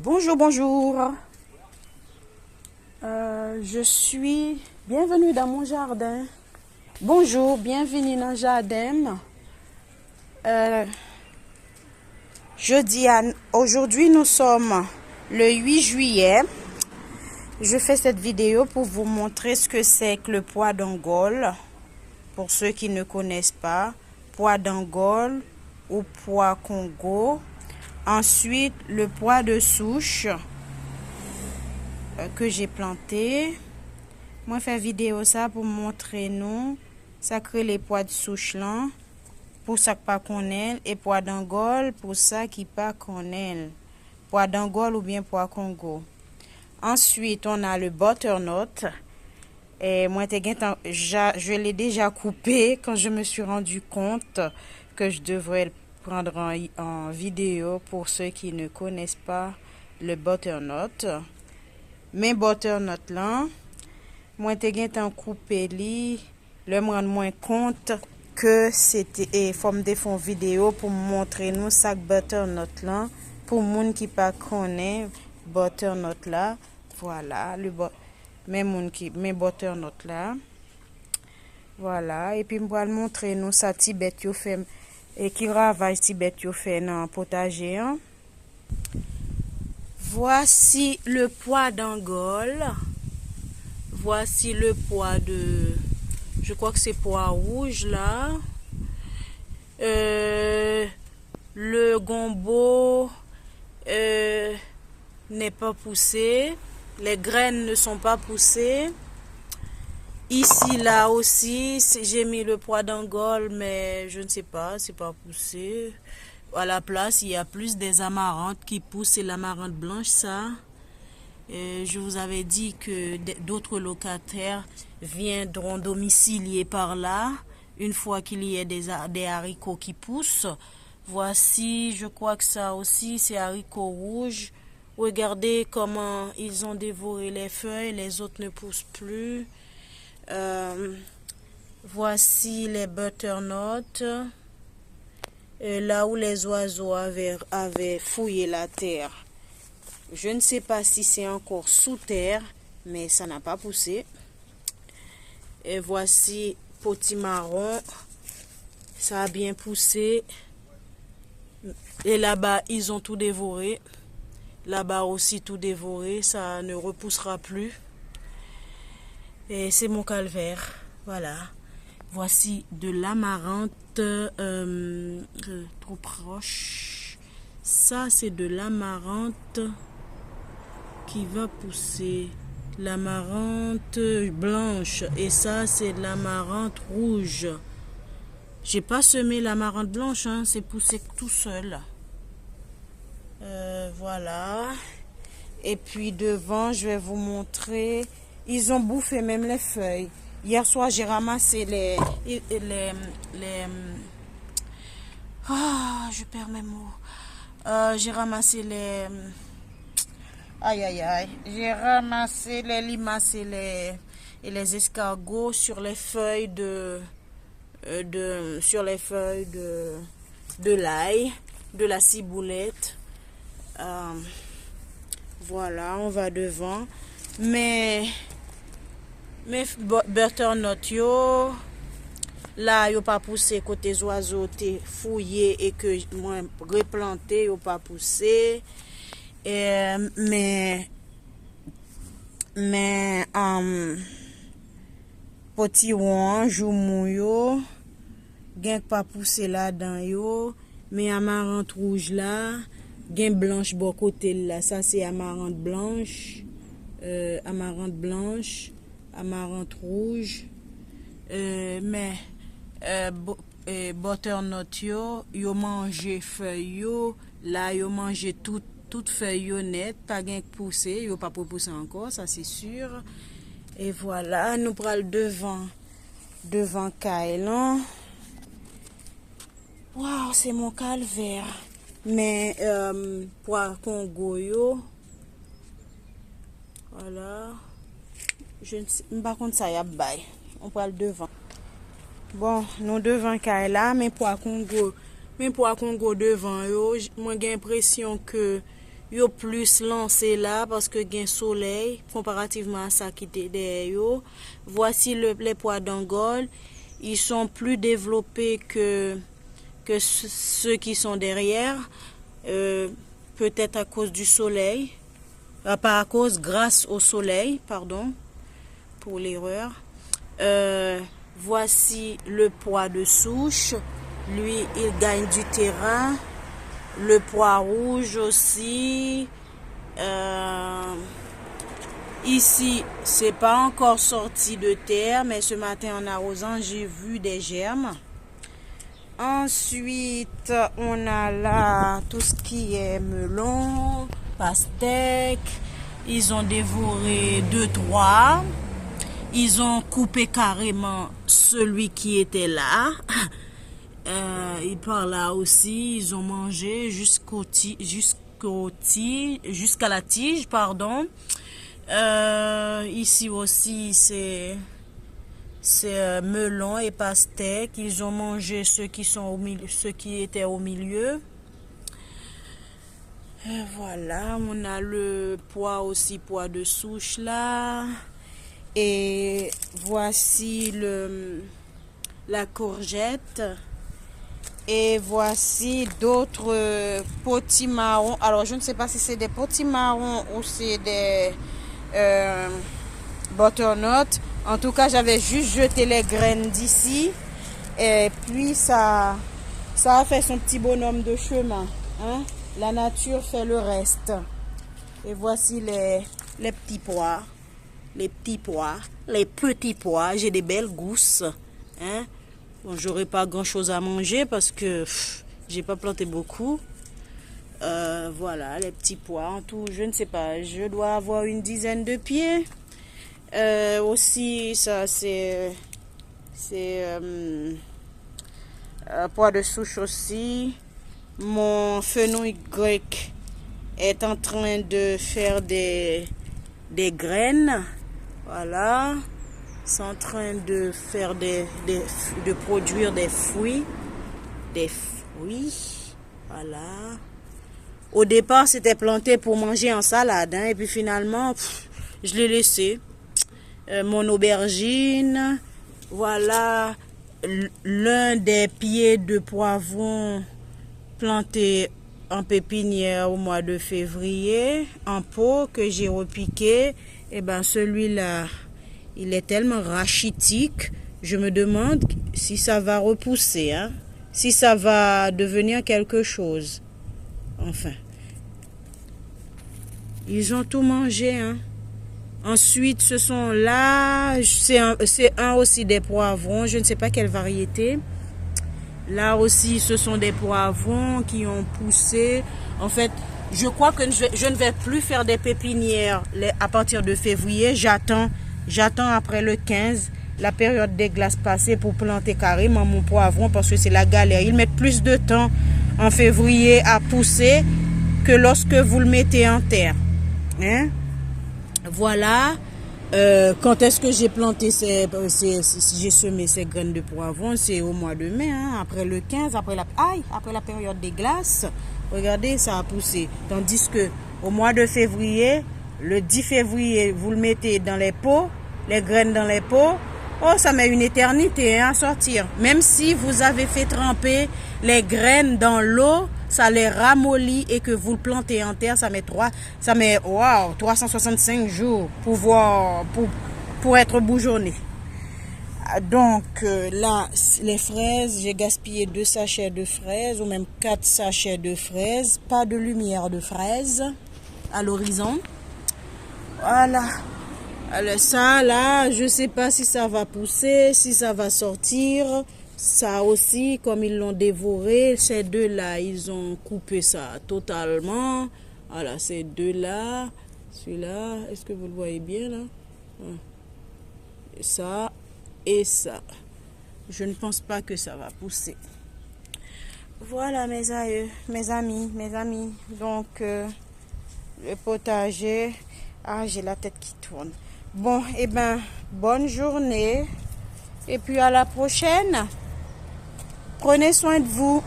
Bonjour, bonjour. Bienvenue dans mon jardin. Bonjour, bienvenue dans le jardin. Aujourd'hui, nous sommes le 8 juillet. Je fais cette vidéo pour vous montrer ce que c'est que le pois d'Angola. Pour ceux qui ne connaissent pas, pois d'Angola ou pois Congo. Ensuite, le pois de souche que j'ai planté. Moi, fais vidéo ça pour montrer nous. Ça crée les pois de souche là. Pour ça qui pas connaît. Et pois d'Angola pour ça qui pas connaît. Pois d'Angola ou bien pois Congo. Ensuite, on a le butternut. Et moi, je l'ai déjà coupé quand je me suis rendu compte que je devrais le prendre en vidéo pour ceux qui ne connaissent pas le butternut. Mais butternut là, moi, j'ai coupé li, le me rendre moins compte que c'était et forme des fonds vidéo pour montrer nous ça butternut là pour moun qui pas connaît butternut là. Voilà le mes butternut là. Voilà, et puis je vais montrer nous ça Tibet yo fait et qui ravage Tibet yo fait dans potager. Hein. Voici le pois d'Angola. Voici le pois de, je crois que c'est pois rouge là. Le gombo n'est pas poussé. Les graines ne sont pas poussées. Ici, là aussi, j'ai mis le pois d'Angola, mais je ne sais pas, c'est pas poussé. À la place, il y a plus des amarantes qui poussent. C'est l'amarante blanche, ça. Je vous avais dit que d'autres locataires viendront domicilier par là une fois qu'il y ait des haricots qui poussent. Voici, je crois que ça aussi, c'est haricots rouges. Regardez comment ils ont dévoré les feuilles, les autres ne poussent plus. Voici les butternuts. Là où les oiseaux avaient fouillé la terre. Je ne sais pas si c'est encore sous terre, mais ça n'a pas poussé. Et voici potimarron. Ça a bien poussé. Et là-bas, ils ont tout dévoré. Là-bas aussi, tout dévoré. Ça ne repoussera plus. Et c'est mon calvaire. Voilà. Voici de l'amarante trop proche. Ça, c'est de l'amarante qui va pousser. L'amarante blanche. Et ça, c'est de l'amarante rouge. J'ai pas semé l'amarante blanche, hein, c'est poussé tout seul. Voilà. Et puis devant, je vais vous montrer. Ils ont bouffé même les feuilles. Hier soir, j'ai ramassé je perds mes mots. J'ai ramassé les... Aïe, aïe, aïe. J'ai ramassé les limaces et les escargots sur les feuilles de l'ail, de la ciboulette. Voilà, on va devant. Mais butternut yo là yo pas poussé côté oiseaux t'es fouillé et que moi replanté yo pas poussé mais petit orange ou mouyo gen pas poussé là dedans yo mais amarante rouge là gen blanche bon côté là ça c'est amarante blanche amarante rouge butternut yo mangé feuille yo là yo mangé toute feuille yo net pas gain poussé yo pas pour pousser encore ça c'est sûr et voilà nous pral devant Kailan. Waouh, c'est mon calvaire. Mais pois Congo yo voilà. Je ne sais pas contre ça y a bail. On parle devant. Bon, nous devant Kaila, mais pois Congo devant yo, moi j'ai l'impression que yo plus lancé là parce que gain soleil comparativement à ça qui était derrière yo. Voici les pois d'Angola, ils sont plus développés que ceux qui sont derrière, peut-être à cause du soleil, pas à cause, grâce au soleil, pardon pour l'erreur. Voici le pois de souche, lui il gagne du terrain. Le pois rouge aussi. Ici, c'est pas encore sorti de terre, mais ce matin en arrosant, j'ai vu des germes. Ensuite, on a là tout ce qui est melon, pastèque. Ils ont dévoré 2-3. Ils ont coupé carrément celui qui était là. Et par là aussi, ils ont mangé jusqu'à la tige, pardon. Ici aussi, c'est melon et pastèque. Ils ont mangé ceux qui étaient au milieu. Et voilà, on a le pois aussi, pois de souche là. Et voici la courgette. Et voici d'autres potimarrons. Alors, je ne sais pas si c'est des potimarrons ou c'est des butternut. En tout cas, j'avais juste jeté les graines d'ici. Et puis, ça a fait son petit bonhomme de chemin. Hein? La nature fait le reste. Et voici les petits pois. Les petits pois. Les petits pois. J'ai des belles gousses. Hein? Bon, j'aurai pas grand chose à manger parce que j'ai pas planté beaucoup. Voilà, les petits pois. En tout, je ne sais pas. Je dois avoir une dizaine de pieds. Aussi, ça, c'est pois de souche aussi. Mon fenouil grec est en train de faire des graines. Voilà. C'est en train de faire de produire des fruits. Voilà. Au départ, c'était planté pour manger en salade. Hein, et puis finalement, je l'ai laissé. Mon aubergine. Voilà. L'un des pieds de poivron planté en pépinière au mois de février. En pot que j'ai repiqué. Et ben celui-là, il est tellement rachitique. Je me demande si ça va repousser. Hein, si ça va devenir quelque chose. Enfin. Ils ont tout mangé. Hein. Ensuite, ce sont là, c'est un aussi des poivrons, je ne sais pas quelle variété. Là aussi, ce sont des poivrons qui ont poussé. En fait, je crois que je ne vais plus faire des pépinières à partir de février. J'attends après le 15, la période des glaces passées pour planter carrément mon poivron parce que c'est la galère. Ils mettent plus de temps en février à pousser que lorsque vous le mettez en terre. Hein? Voilà. Quand est-ce que j'ai planté j'ai semé ces graines de poivron? C'est au mois de mai, hein, après le 15, après la période des glaces. Regardez, ça a poussé. Tandis que au mois de février, le 10 février, vous le mettez dans les pots, les graines dans les pots. Oh, ça met une éternité hein, à sortir. Même si vous avez fait tremper les graines dans l'eau, ça les ramollit et que vous le plantez en terre, ça met 365 jours pour être bourgeonné. Donc là, les fraises, j'ai gaspillé 2 sachets de fraises ou même 4 sachets de fraises. Pas de lumière de fraises à l'horizon. Voilà. Alors ça, là, je sais pas si ça va pousser, si ça va sortir. Ça aussi, comme ils l'ont dévoré, ces deux-là, ils ont coupé ça totalement. Voilà, ces deux-là. Celui-là, est-ce que vous le voyez bien, là? Et ça et ça. Je ne pense pas que ça va pousser. Voilà, mes amis. Donc, le potager... Ah, j'ai la tête qui tourne. Bon, eh ben, bonne journée. Et puis à la prochaine. Prenez soin de vous.